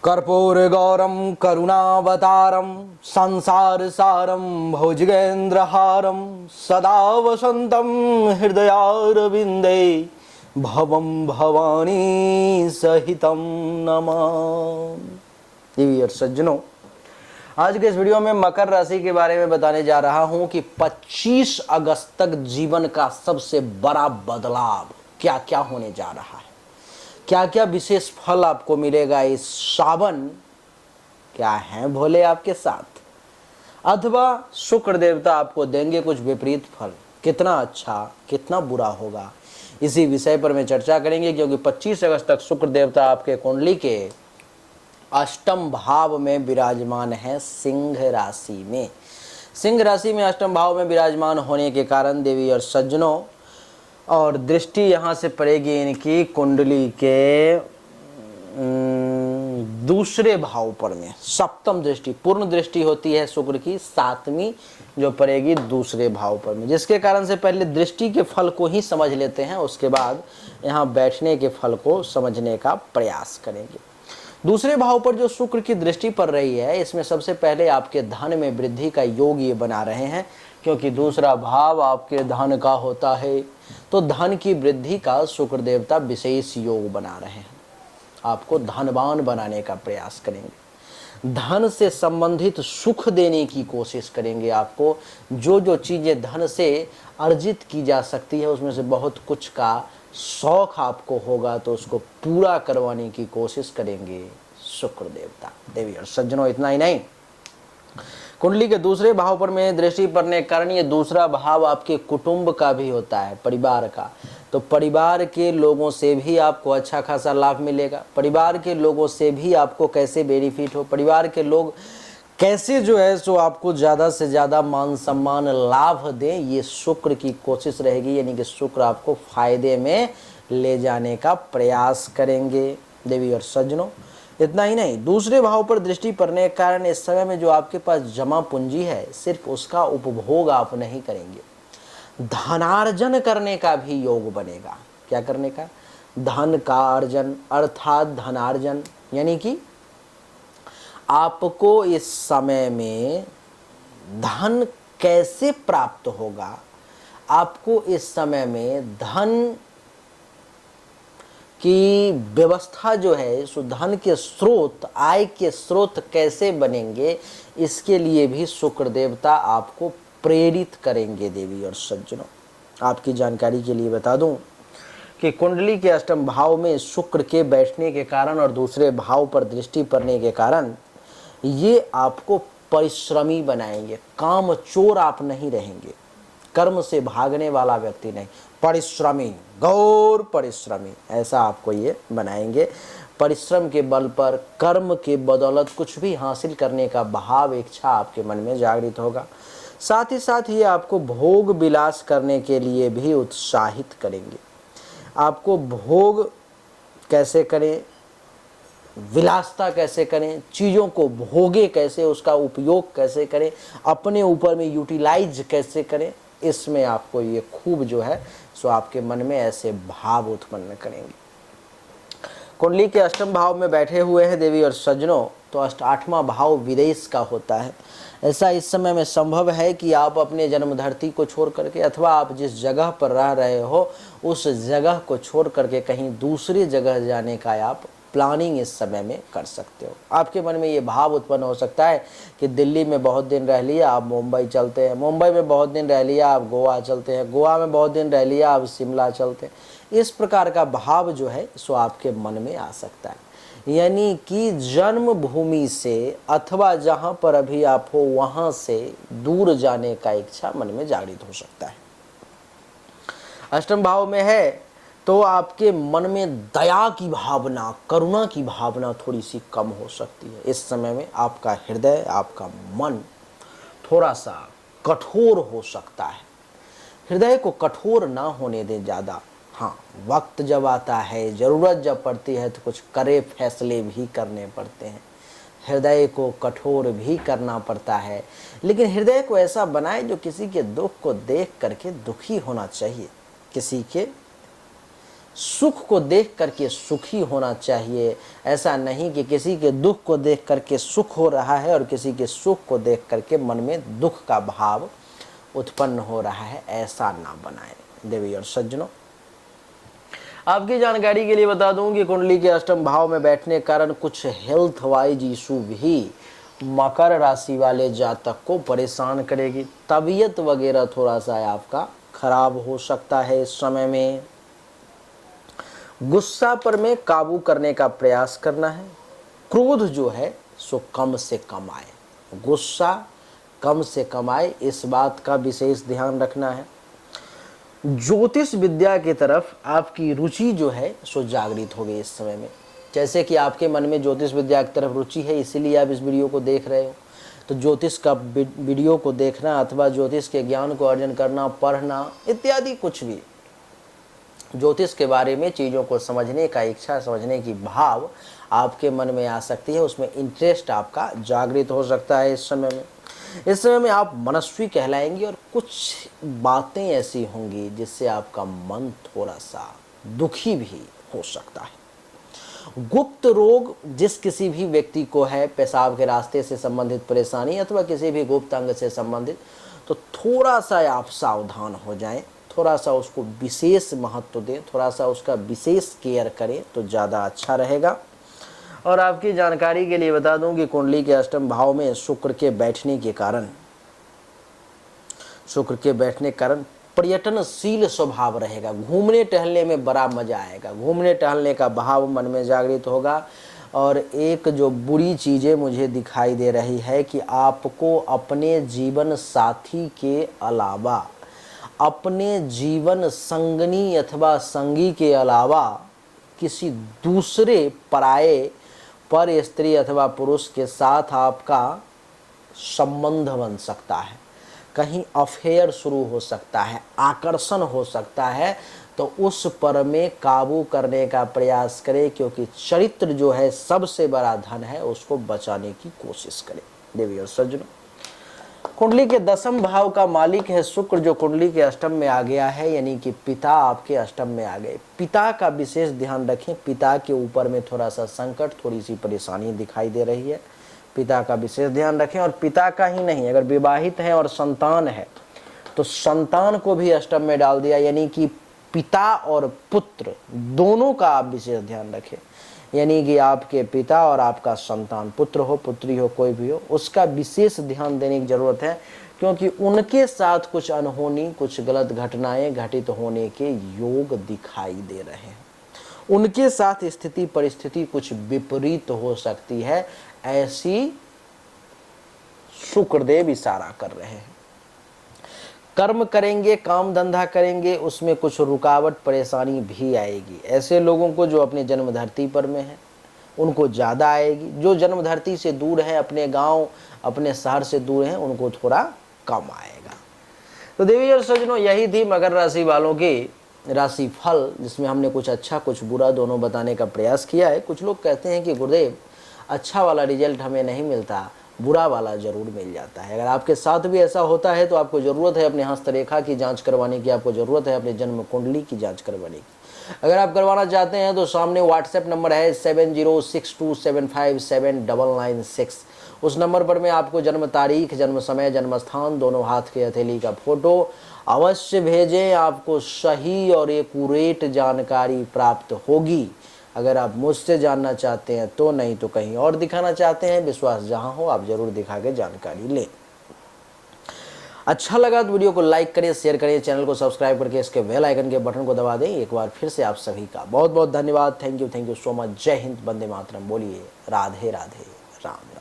कर्पूरगौरं करुणावतारं संसारसारं भुजगेन्द्रहारं सदा वसन्तं हृदयारविन्दे भवं भवानी सहितं नमामि। देवी और सज्जनों, आज के इस वीडियो में मकर राशि के बारे में बताने जा रहा हूं कि 25 अगस्त तक जीवन का सबसे बड़ा बदलाव क्या क्या होने जा रहा है, क्या क्या विशेष फल आपको मिलेगा। इस सावन क्या है भोले आपके साथ, अथवा शुक्र देवता आपको देंगे कुछ विपरीत फल। कितना अच्छा कितना बुरा होगा, इसी विषय पर मैं चर्चा करेंगे, क्योंकि 25 अगस्त तक शुक्र देवता आपके कुंडली के अष्टम भाव में विराजमान है। सिंह राशि में, सिंह राशि में अष्टम भाव में विराजमान होने के कारण देवी और सज्जनों, और दृष्टि यहाँ से पड़ेगी इनकी कुंडली के दूसरे भाव पर में। सप्तम दृष्टि, पूर्ण दृष्टि होती है शुक्र की, सातवीं जो पड़ेगी दूसरे भाव पर में, जिसके कारण से पहले दृष्टि के फल को ही समझ लेते हैं, उसके बाद यहाँ बैठने के फल को समझने का प्रयास करेंगे। दूसरे भाव पर जो शुक्र की दृष्टि पड़ रही है, इसमें सबसे पहले आपके धन में वृद्धि का योग ये बना रहे हैं, क्योंकि दूसरा भाव आपके धन का होता है, तो धन की वृद्धि का शुक्र देवता विशेष योग बना रहे हैं। आपको धनवान बनाने का प्रयास करेंगे, धन से संबंधित सुख देने की कोशिश करेंगे। आपको जो जो चीज़ें धन से अर्जित की जा सकती है, उसमें से बहुत कुछ का शौक आपको होगा, तो उसको पूरा करवाने की कोशिश करेंगे शुक्र देवता। देवी और सज्जनों, इतना ही नहीं, कुंडली के दूसरे भाव पर में दृष्टि पड़ने के कारण ये दूसरा भाव आपके कुटुंब का भी होता है, परिवार का। तो परिवार के लोगों से भी आपको अच्छा खासा लाभ मिलेगा। परिवार के लोगों से भी आपको कैसे बेनिफिट हो, परिवार के लोग कैसे जो है सो आपको ज़्यादा से ज़्यादा मान सम्मान लाभ दें, ये शुक्र की कोशिश रहेगी। यानी कि शुक्र आपको फायदे में ले जाने का प्रयास करेंगे देवी और सज्जनों। इतना ही नहीं, दूसरे भाव पर दृष्टि पड़ने के कारण इस समय में जो आपके पास जमा पूंजी है, सिर्फ उसका उपभोग आप नहीं करेंगे, धनार्जन करने का भी योग बनेगा। क्या करने का? धन का अर्जन, अर्थात धनार्जन। यानी कि आपको इस समय में धन कैसे प्राप्त होगा, आपको इस समय में धन की व्यवस्था जो है, सो धन के स्रोत, आय के स्रोत कैसे बनेंगे, इसके लिए भी शुक्र देवता आपको प्रेरित करेंगे। देवी और सज्जनों, आपकी जानकारी के लिए बता दूं कि कुंडली के अष्टम भाव में शुक्र के बैठने के कारण और दूसरे भाव पर दृष्टि पड़ने के कारण ये आपको परिश्रमी बनाएंगे। काम चोर आप नहीं रहेंगे, कर्म से भागने वाला व्यक्ति नहीं, परिश्रमी, गौर परिश्रमी, ऐसा आपको ये बनाएंगे। परिश्रम के बल पर, कर्म के बदौलत कुछ भी हासिल करने का भाव, इच्छा आपके मन में जागृत होगा। साथ ही साथ ये आपको भोग विलास करने के लिए भी उत्साहित करेंगे। आपको भोग कैसे करें, विलासता कैसे करें, चीज़ों को भोगे कैसे, उसका उपयोग कैसे करें, अपने ऊपर में यूटिलाइज कैसे करें, इसमें आपको ये खूब जो है सो आपके मन में ऐसे भाव उत्पन्न करेंगे। कुंडली के अष्टम भाव में बैठे हुए हैं देवी और सज्जनों, तो आठवां भाव विदेश का होता है। ऐसा इस समय में संभव है कि आप अपने जन्म धरती को छोड़ करके, अथवा आप जिस जगह पर रह रहे हो उस जगह को छोड़ करके कहीं दूसरी जगह जाने का आप प्लानिंग इस समय में कर सकते हो। आपके मन में ये भाव उत्पन्न हो सकता है कि दिल्ली में बहुत दिन रह लिया, आप मुंबई चलते हैं, मुंबई में बहुत दिन रह लिया, आप गोवा चलते हैं, गोवा में बहुत दिन रह लिया, आप शिमला चलते हैं। इस प्रकार का भाव जो है सो आपके मन में आ सकता है। यानी कि जन्मभूमि से अथवा जहाँ पर अभी आप हो वहाँ से दूर जाने का इच्छा मन में जागृत हो सकता है। अष्टम भाव में है तो आपके मन में दया की भावना, करुणा की भावना थोड़ी सी कम हो सकती है। इस समय में आपका हृदय, आपका मन थोड़ा सा कठोर हो सकता है। हृदय को कठोर ना होने दें ज़्यादा। हाँ, वक्त जब आता है, ज़रूरत जब पड़ती है, तो कुछ कड़े फैसले भी करने पड़ते हैं, हृदय को कठोर भी करना पड़ता है। लेकिन हृदय को ऐसा बनाए जो किसी के दुख को देख करके दुखी होना चाहिए, किसी के सुख को देख करके सुखी होना चाहिए। ऐसा नहीं कि किसी के दुख को देख करके सुख हो रहा है और किसी के सुख को देख करके मन में दुख का भाव उत्पन्न हो रहा है, ऐसा ना बनाएं देवी और सज्जनों। आपकी जानकारी के लिए बता दूं कि कुंडली के अष्टम भाव में बैठने के कारण कुछ हेल्थ वाइज इशू भी मकर राशि वाले जातक को परेशान करेगी। तबीयत वगैरह थोड़ा सा आपका खराब हो सकता है इस समय में। गुस्सा पर में काबू करने का प्रयास करना है। क्रोध जो है सो कम से कम आए, गुस्सा कम से कम आए, इस बात का विशेष ध्यान रखना है। ज्योतिष विद्या की तरफ आपकी रुचि जो है सो जागृत हो गई इस समय में। जैसे कि आपके मन में ज्योतिष विद्या की तरफ रुचि है, इसीलिए आप इस वीडियो को देख रहे हो। तो ज्योतिष का वीडियो को देखना अथवा ज्योतिष के ज्ञान को अर्जन करना, पढ़ना इत्यादि कुछ भी ज्योतिष के बारे में चीज़ों को समझने का इच्छा, समझने की भाव आपके मन में आ सकती है, उसमें इंटरेस्ट आपका जागृत हो सकता है इस समय में। इस समय में आप मनस्वी कहलाएंगे और कुछ बातें ऐसी होंगी जिससे आपका मन थोड़ा सा दुखी भी हो सकता है। गुप्त रोग जिस किसी भी व्यक्ति को है, पेशाब के रास्ते से संबंधित परेशानी अथवा किसी भी गुप्त अंग से संबंधित, तो थोड़ा सा आप सावधान हो जाएं, थोड़ा सा उसको विशेष महत्व दें, थोड़ा सा उसका विशेष केयर करें तो ज़्यादा अच्छा रहेगा। और आपकी जानकारी के लिए बता दूं कि कुंडली के अष्टम भाव में शुक्र के बैठने के कारण पर्यटनशील स्वभाव रहेगा। घूमने टहलने में बड़ा मजा आएगा, घूमने टहलने का भाव मन में जागृत होगा। और एक जो बुरी चीज़ें मुझे दिखाई दे रही है कि आपको अपने जीवन साथी के अलावा, अपने जीवन संगनी अथवा संगी के अलावा किसी दूसरे पराये पर स्त्री अथवा पुरुष के साथ आपका संबंध बन सकता है, कहीं अफेयर शुरू हो सकता है, आकर्षण हो सकता है। तो उस पर में काबू करने का प्रयास करें, क्योंकि चरित्र जो है सबसे बड़ा धन है, उसको बचाने की कोशिश करें देवी और सज्जनों। कुंडली के दसम भाव का मालिक है शुक्र, जो कुंडली के अष्टम में आ गया है, यानी कि पिता आपके अष्टम में आ गए। पिता का विशेष ध्यान रखें, पिता के ऊपर में थोड़ा सा संकट, थोड़ी सी परेशानी दिखाई दे रही है, पिता का विशेष ध्यान रखें। और पिता का ही नहीं, अगर विवाहित हैं और संतान है तो संतान को भी अष्टम में डाल दिया, यानी कि पिता और पुत्र दोनों का आप विशेष ध्यान रखें। यानी कि आपके पिता और आपका संतान, पुत्र हो पुत्री हो कोई भी हो, उसका विशेष ध्यान देने की जरूरत है, क्योंकि उनके साथ कुछ अनहोनी, कुछ गलत घटनाएं घटित होने के योग दिखाई दे रहे हैं। उनके साथ स्थिति परिस्थिति कुछ विपरीत हो सकती है, ऐसी शुक्रदेव इशारा कर रहे हैं। कर्म करेंगे, काम धंधा करेंगे, उसमें कुछ रुकावट परेशानी भी आएगी। ऐसे लोगों को जो अपने जन्म धरती पर में है उनको ज़्यादा आएगी, जो जन्म धरती से दूर है, अपने गांव अपने शहर से दूर हैं, उनको थोड़ा कम आएगा। तो देवी और सज्जनों, यही थी मकर राशि वालों की राशि फल, जिसमें हमने कुछ अच्छा कुछ बुरा दोनों बताने का प्रयास किया है। कुछ लोग कहते हैं कि गुरुदेव अच्छा वाला रिजल्ट हमें नहीं मिलता, बुरा वाला जरूर मिल जाता है। अगर आपके साथ भी ऐसा होता है तो आपको ज़रूरत है अपने हस्तरेखा की जांच करवाने की, आपको ज़रूरत है अपने जन्म कुंडली की जांच करवाने की। अगर आप करवाना चाहते हैं तो सामने व्हाट्सएप नंबर है 7062757996। उस नंबर पर मैं आपको जन्म तारीख, जन्म समय, जन्म स्थान, दोनों हाथ के हथेली का फोटो अवश्य भेजें, आपको सही और एक्यूरेट जानकारी प्राप्त होगी। अगर आप मुझसे जानना चाहते हैं तो, नहीं तो कहीं और दिखाना चाहते हैं, विश्वास जहां हो आप जरूर दिखा के जानकारी लें। अच्छा लगा तो वीडियो को लाइक करें, शेयर करें, चैनल को सब्सक्राइब करके इसके बेल आइकन के बटन को दबा दें। एक बार फिर से आप सभी का बहुत बहुत धन्यवाद। Thank you so much. जय हिंद, वंदे मातरम। बोलिए राधे राधे, राम।